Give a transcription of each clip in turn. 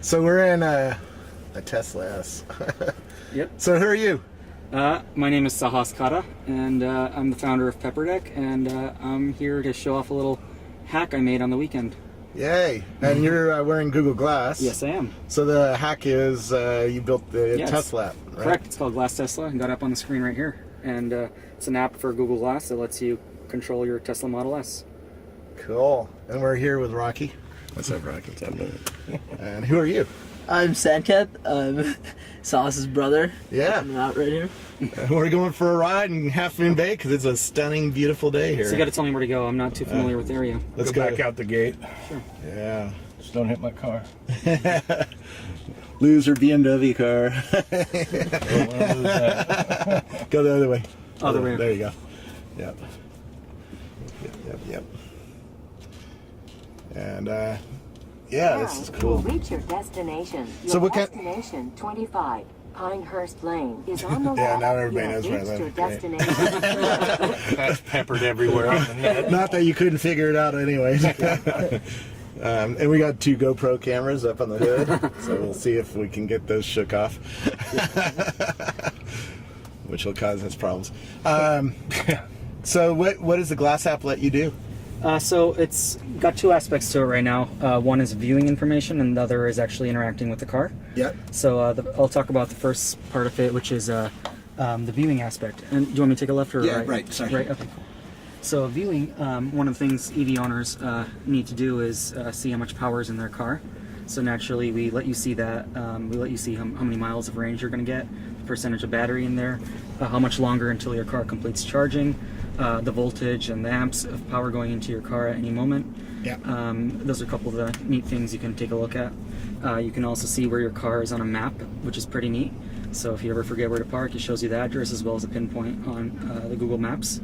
So we're in a Tesla S. Yep. So who are you? My name is Sahas Kata, and I'm the founder of Pepperdeck, and I'm here to show off a little hack I made on the weekend. Yay! And you're wearing Google Glass. Yes, I am. So the hack is you built the Tesla app, right? Correct. It's called Glass Tesla, and got up on the screen right here. And it's an app for Google Glass that lets you control your Tesla Model S. Cool. And we're here with Rocky. What's up, Rocky? And who are you? I'm Sanket. I'm Sauce's brother. Yeah. I'm out right here. We're going for a ride in Half Moon Bay because it's a stunning, beautiful day here. So you got to tell me where to go. I'm not too familiar with the area. Let's go back out the gate. Sure. Yeah. Just don't hit my car. Loser BMW car. Don't want to lose that. Go the other way. Other way. There you go. Yep. Yep. And yeah, this is cool. Reach your destination. Your So what kind- destination 25 Pinehurst Lane is on the left. Yeah, now everybody You have knows where I reached live. your destination. That's peppered everywhere on the net. Not that you couldn't figure it out anyways. And we got 2 GoPro cameras up on the hood, so we'll see if we can get those shook off, which will cause us problems. So what does the Glass app let you do? So it's got 2 aspects to it right now. One is viewing information, and the other is actually interacting with the car. Yep. So I'll talk about the first part of it, which is the viewing aspect. And do you want me to take a left or Yeah, right? right, sorry. Right, okay. So viewing, one of the things EV owners need to do is see how much power is in their car. So naturally, we let you see that. We let you see how many miles of range you're going to get, the percentage of battery in there, how much longer until your car completes charging, the voltage and the amps of power going into your car at any moment. Yeah. Those are a couple of the neat things you can take a look at. You can also see where your car is on a map, which is pretty neat. So if you ever forget where to park, it shows you the address as well as a pinpoint on the Google Maps.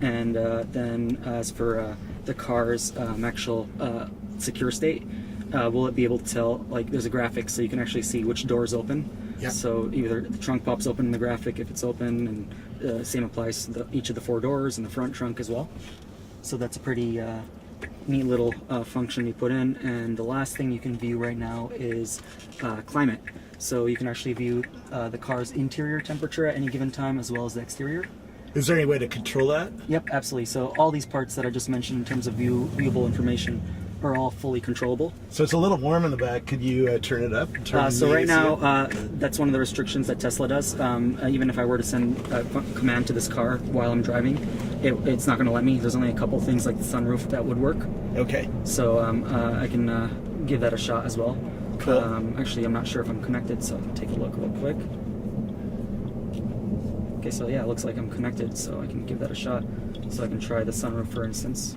And then as for the car's actual secure state, will it be able to tell, like there's a graphic so you can actually see which door is open. Yep. So either the trunk pops open in the graphic if it's open, and same applies to each of the 4 doors and the front trunk as well. So that's a pretty neat little function you put in. And the last thing you can view right now is climate. So you can actually view the car's interior temperature at any given time as well as the exterior. Is there any way to control that? Yep, absolutely. So all these parts that I just mentioned in terms of viewable information are all fully controllable. So it's a little warm in the back. Could you turn it up? So right now, that's one of the restrictions that Tesla does. Even if I were to send a command to this car while I'm driving, it's not going to let me. There's only a couple things like the sunroof that would work. Okay. So I can give that a shot as well. Cool. Actually, I'm not sure if I'm connected, so I can take a look real quick. Okay, so yeah, it looks like I'm connected, so I can give that a shot. So I can try the sunroof, for instance.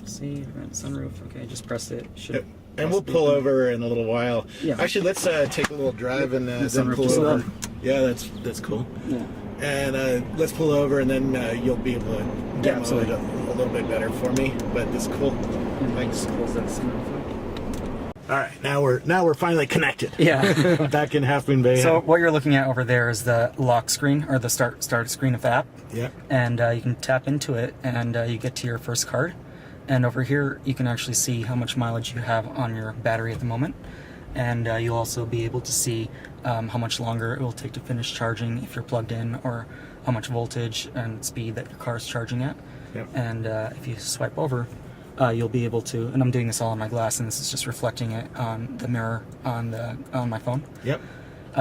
See, right, sunroof. Okay, just press it. Yep. And we'll pull over in a little while. Yeah. Actually, let's take a little drive and then sunroof pull just over. up. Yeah, that's cool. Yeah. And let's pull over, and then you'll be able to demo it absolutely. a little bit better for me. But it's cool. Thanks. Close that sunroof. All right, now we're finally connected. Yeah. Back in Half Moon Bay. So what you're looking at over there is the lock screen, or the start screen of the app. Yeah. And you can tap into it, and you get to your first card. And over here, you can actually see how much mileage you have on your battery at the moment. And you'll also be able to see how much longer it will take to finish charging if you're plugged in, or how much voltage and speed that your car is charging at. Yep. And if you swipe over, you'll be able to, and I'm doing this all on my glass, and this is just reflecting it on the mirror on my phone. Yep.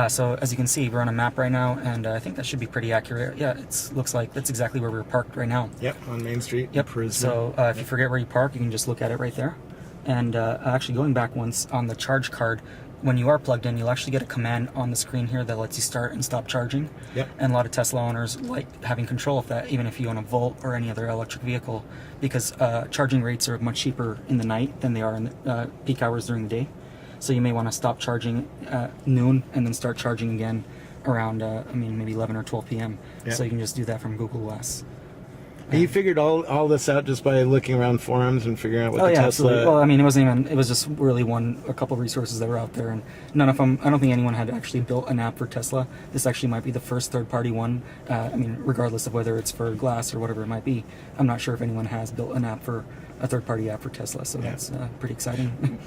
So as you can see, we're on a map right now, and I think that should be pretty accurate. Yeah, it looks like that's exactly where we're parked right now. Yep. On Main Street. Yep. Prisma. So if you forget where you park, you can just look at it right there. And actually going back once on the charge card, when you are plugged in, you'll actually get a command on the screen here that lets you start and stop charging. Yep. And a lot of Tesla owners like having control of that, even if you own a Volt or any other electric vehicle, because charging rates are much cheaper in the night than they are in the peak hours during the day. So you may want to stop charging at noon and then start charging again around, maybe 11 or 12 p.m. Yep. So you can just do that from Google Glass. And you figured all this out just by looking around forums and figuring out what the Tesla... Absolutely. Well, it was just really a couple of resources that were out there, and none of them, I don't think anyone had actually built an app for Tesla. This actually might be the first third-party one, regardless of whether it's for Glass or whatever it might be. I'm not sure if anyone has built an app for a third-party app for Tesla, so that's pretty exciting.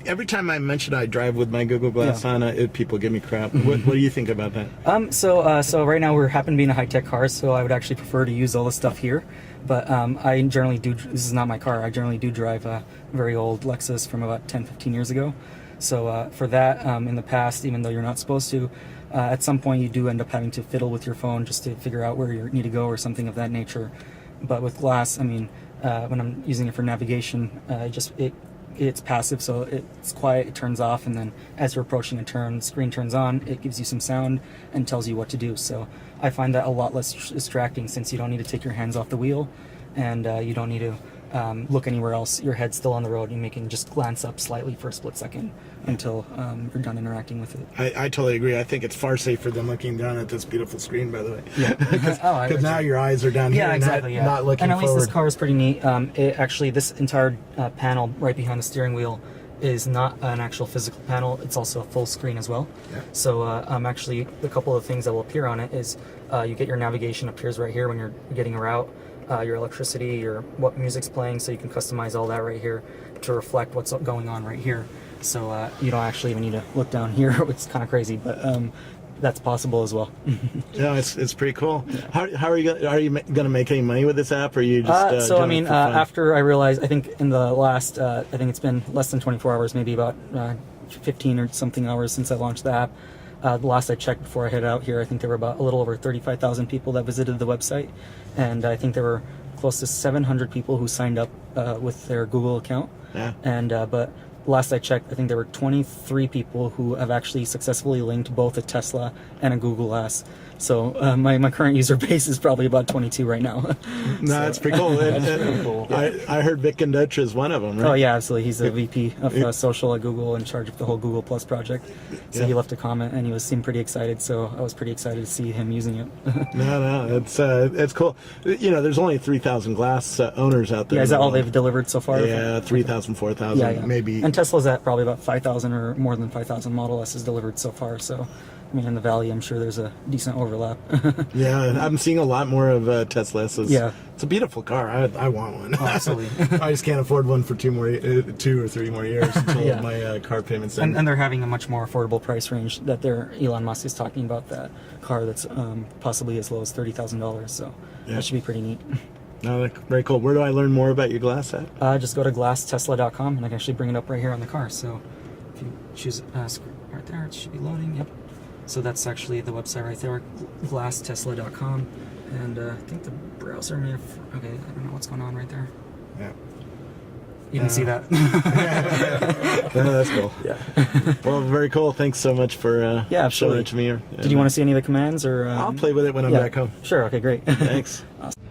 Every time I mention I drive with my Google Glass on, people give me crap. What do you think about that? So right now we happen to be in a high-tech car, so I would actually prefer to use all the stuff here. But I generally do. This is not my car. I generally do drive a very old Lexus from about 10-15 years ago. So for that, in the past, even though you're not supposed to, at some point you do end up having to fiddle with your phone just to figure out where you need to go or something of that nature. But with Glass, I mean, when I'm using it for navigation, it's passive, so it's quiet, it turns off, and then as you're approaching a turn, the screen turns on, it gives you some sound and tells you what to do. So I find that a lot less distracting, since you don't need to take your hands off the wheel, and you don't need to look anywhere else. Your head's still on the road, and you can just glance up slightly for a split second until you're done interacting with it. I totally agree. I think it's far safer than looking down at this beautiful screen, by the way. Yeah. Because now your eyes are down here, exactly, not looking and at least forward. this car is pretty neat. This entire panel right behind the steering wheel is not an actual physical panel. It's also a full screen as well. Yeah. So actually, a couple of things that will appear on it is you get your navigation appears right here when you're getting a route. Your electricity, your what music's playing, so you can customize all that right here to reflect what's going on right here. So you don't actually even need to look down here. It's kind of crazy, but that's possible as well. Yeah, it's pretty cool. Yeah. How are you gonna make any money with this app, or are you just so I mean, after I realized, I think in the last I think it's been less than 24 hours, maybe about 15 or something hours since I launched the app. The last I checked before I headed out here, I think there were about a little over 35,000 people that visited the website, and I think there were close to 700 people who signed up with their Google account. Yeah. And but last I checked, I think there were 23 people who have actually successfully linked both a Tesla and a Google Glass. So my current user base is probably about 22 right now. No, that's pretty cool. Pretty cool. I heard Vic Conductra is one of them, right? Oh yeah, absolutely. He's the VP of social at Google, in charge of the whole Google Plus project. So he left a comment, and he seemed pretty excited. So I was pretty excited to see him using it. No, it's cool. You know, there's only 3,000 Glass owners out there. Yeah, is that all they've delivered so far? Yeah, 3,000, 4,000, maybe. And Tesla's at probably about 5,000 or more than 5,000 Model S is delivered so far. So, I mean, in the Valley, I'm sure there's a decent overlap. Yeah, I'm seeing a lot more of Tesla S's. Yeah. It's a beautiful car. I want one. Oh, absolutely. I just can't afford one for 2 or 3 more years until my car payments end. And they're having a much more affordable price range that Elon Musk is talking about, that car that's possibly as low as $30,000. So that should be pretty neat. No, very cool. Where do I learn more about your Glass app? Just go to glasstesla.com, and I can actually bring it up right here on the car. So if you choose right there, it should be loading. Yep. So that's actually the website right there, glasstesla.com. And I think the browser may have... Okay, I don't know what's going on right there. Yeah. You can see that. No, that's cool. Yeah. Well, very cool. Thanks so much for showing it to me. Did you want to see any of the commands? Or I'll play with it when I'm back home. Sure, okay, great. Thanks. Awesome.